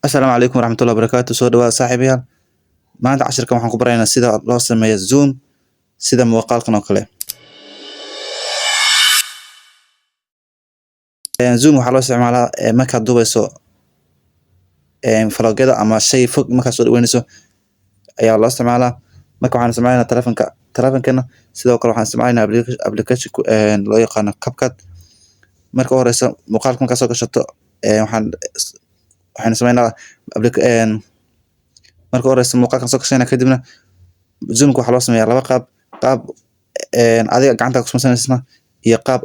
Asalaamu calaykum waraxmatullahi wabarakaatu. Soo dhawaada saaxiibayaal. Maanta cashirkan waxaan ku baraynaa sida loo sameeyo Zoom sida muuqaalkan oo kale. Zoom waxaa loo isticmaalaa markaad duubeyso vlogyada ama shay fog markaad soo dhaweynayso ayaa loo isticmaalaa. Marka waxaan isticmaalaynaa taleefankeenna. Sidoo kale waxaan isticmaalaynaa application loo yaqaano CapCut. Marka horeysa muuqaalka markaad soo gashato waxaan sameynaa marka horeysa muuqaalkan soo gashanaa kadibna Zoomka waxaa loo sameeyaa laba qaab adiga gacanta ku samaysanaysa iyo qaab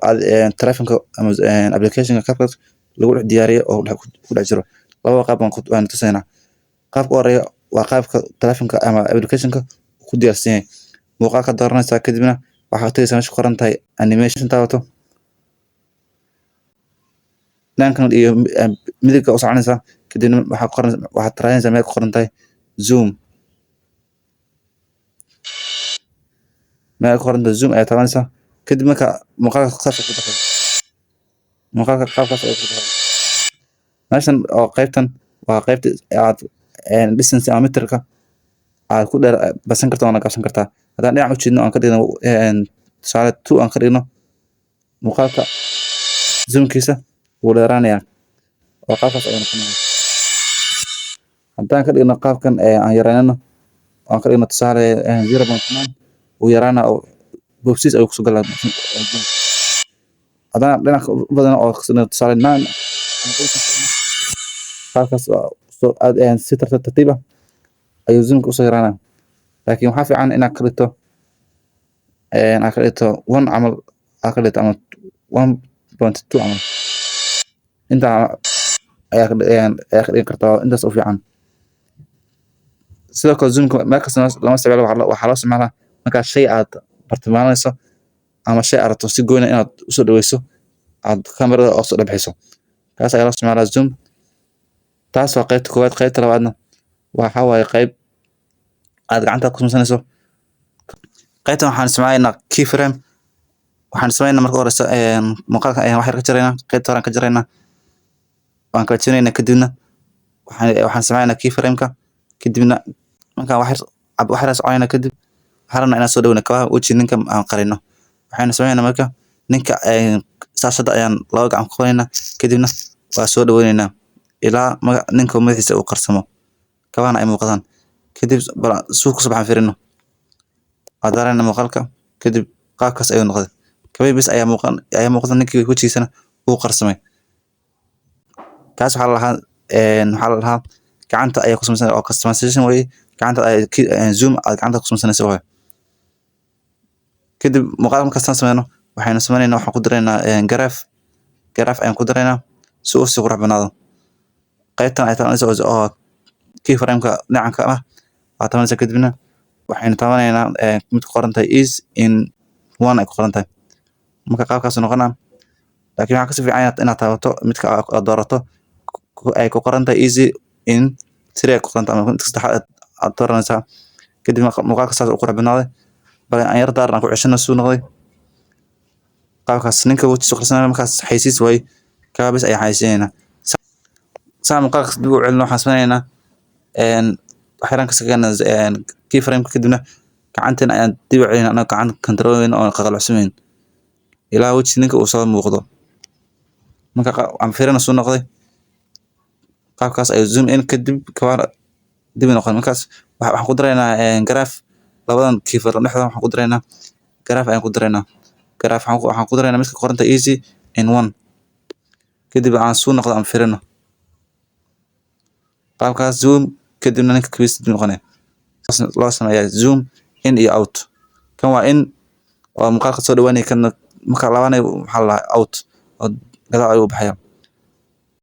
taleefanka ama applicationka CapCut lagu dhex diyaariyo oo ku dhex jiro. Laba qaab waan tusaynaa. Qaabka horeeya waa qaabka taleefanka ama applicationka ku diyaarsan yahay. Muuqaalka dooranaysa kadibna waxaad tagaysaa meesha ku qoran tahay animation taabato. dhankan iyo midabka u soconaysa kadibna waxaad raadinaysaa meel ku qoran tahay Zoom. Meel ku qoran tahay Zoom ayaa taabanaysaa kadib marka muuqaalka qaabkaas ku baxay. Muuqaalka qaabkaas ayaa ku baxay. Meeshan oo qaybtan waa qaybta aad distance ama meterka aad ku dheer basan karto oo gaabsan kartaa. Haddaan dhinac u jeedno aan ka dhigno tusaale 2 aan ka dhigno muuqaalka Zoomkiisa wuu dheeraanayaa oo qaabkaas ayuu noqonayaa. Haddaan ka dhigno qaabkan aan yaraynano aan ka dhigno tusaale 0.9 wuu yaraanaa oo boobsiis ayuu kusoo galaa. Haddaan dhinac u badano oo tusaale 9 qaabkaas si tartiib ah ayuu Zoomka usoo yaraanaa. Laakiin waxaa fiican inaad ka dhigto 1 camal aad ka dhigto ama 1.2 camal. Inta ayaa ka dhigi kartaa intaas u fiican. Sidoo kale Zoomka meel kasta lama isticmaalo waxaa loo isticmaalaa markaad shay aad bartilmaameedso ama shay aad rabto si gooni ah inaad u soo dhaweyso aad kamarada oo soo dhabixiso. Kaas ayaa loo isticmaalaa Zoom. Taas waa qaybta koowaad. Qaybta labaadna waxa waaye qayb aad gacanta ku samaysanayso. Qaybtan waxaan isticmaalaynaa keyframe. Waxaan sameynaa marka horeysa muuqaalka ayaan wax yar ka jaraynaa. Qaybta hore aan ka jaraynaa. Waan kala jaraynaa kadibna waxaan sameynaa keyframe-ka kadibna markaan wax yar soconaynaa kadib waxaan rabnaa inaan soo dhaweyno kabaha weji ninka aan qarino. Waxaan sameynaa marka ninka saashada ayaan laba gacan ku qabanaynaa kadibna waa soo dhaweynaynaa ilaa ninka madaxiisa uu qarsamo kabahana ay muuqdaan. Kadib suuq ku sabaxan firino adarana muuqaalka kadib qaabkaas ayuu noqday. Kabay bis ayaa muuqda ninkii wejigiisana uu qarsamay. Kaas waxaa la lahaa gacanta ayaa ku samaysan oo customization way gacanta Zoom aad gacanta ku samaysanayso way. Kadib muuqaalka markaan sameyno waxaan sameynaa waxaan ku daraynaa graph ayaan ku daraynaa si uu si qurux banaado. Qaybtan ay taabanayso oo keyframe-ka dhinacanka ah waa taabanaysa kadibna waxaan taabanaynaa mid ku qoran tahay ease in 1 ay ku qoran tahay. Marka qaabkaas noqonaa laakiin waxa ka fiican inaad taabato midka aad doorato ay ku qoran tahay easy in 3 ay ku qoran tahay ama mid saddexaad aad dooranaysaa. Kadib muuqaalka saas u qurux banaaday bal aan yar daarna ku ceshano soo noqday. Qaabkaas ninka wejigiisa qarsanaya markaas xaysiis way kabis ay xaysiinayna. Saa muuqaalka dib u celino waxaan sameeynaa waxaan ka sameeynaa keyframe-ka kadibna gacantan ayaan dib u celinaa anagoo gacan control oo qalcusmeyn ilaa wejiga ninka uu soo muuqdo. Marka aan fiirino soo noqday qaabkaas ay zoom in kadib kabar dib noqon. Markaas waxaan ku daraynaa graph labadan keyframe dhexda waxaan ku daraynaa graph ayaan ku daraynaa. Graph waxaan ku daraynaa midka qoranta easy in 1 kadib aan soo noqdo aan fiirino qaabkaas zoom kadibna ninka kabis dib noqonaya. Loo sameeyaa zoom in iyo out. Kan waa in oo muuqaalka soo dhawaanay kan marka labaanay waxa la out oo gadaal ayuu baxaya.